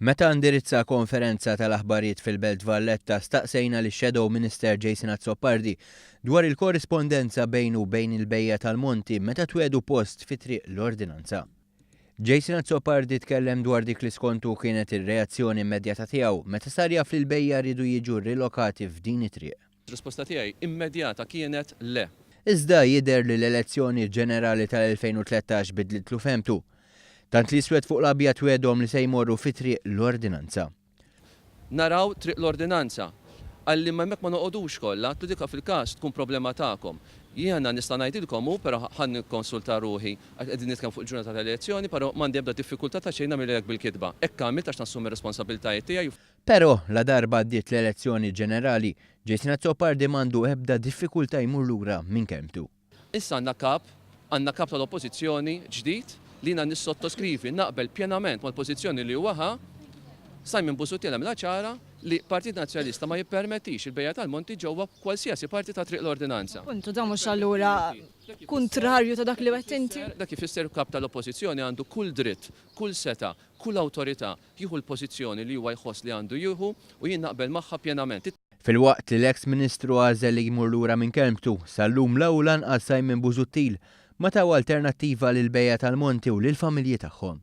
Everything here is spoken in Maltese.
Meta indirizza konferenza tal-aħbarijiet fil-Belt Valletta staqsejna li Shadow Minister Jason Azzopardi dwar il-korrispondenza bejn il-Bejja tal-Monti meta twedu post fi triq l-ordinanza. Jason Azzopardi tkellem dwar dik li skontu kienet ir-reazzjoni immedjata tiegħu meta sar jaf li l-Bejja ridu jiġu rilokati f'din it-triq. Risposta tiegħi immedjata kienet le. Iżda jidher li l-elezzjoni ġenerali tal-2013 bidlitlu femtu. Tant li swed fuq l-abjad wedhom li se jmorru fi triq l-ordinanza. Naraw triq l-ordinanza. Għalli ma mek ma noqogħdux kollha, dika fil-każ tkun problema tagħkom. Jiena nista' ngħidilkom però ħan nikkonsulta ruħi qegħdin nitkellem fuq il-ġurnata tal-elezzjoni, però m'għandi ebda diffikultà ta' xejn nagħmel bil-kitba. Hekk għamilt għax nassumi r-responsabbiltajiet tiegħi. Però la darba ddiet l-elezzjoni ġenerali, Jason Azzopardi m'għandu ebda diffikultà jmur lura minn kemmtu. Issa għandna kap tal-oppożizzjoni ġdid li jiena nissottoskrivi naqbel pjenament mal-pożizzjoni li huwa Simon Busuttil għamilha ċara li Partit Nazzjonalista ma jippermettix il-Bejja tal-Monti ġewwa kwalsiasi parti ta' triq l-ordinanza. Puntu da mhux allura kontrarju ta' dak li qed inti. Dak ifisser kap tal-oppożizzjoni għandu kull dritt, kull seta, kull awtorità jieħu l-pożizzjoni li huwa jħoss li għandu jieħu u jien naqbel magħha pjenament. Fil-waqt li l-eks ministru għażel li jmur lura minn kelmtu, sal-lum l-ewwel għal Simon Busuttil ma taw alternattiva lil Bejja tal-Monti u lill-familji tagħhom.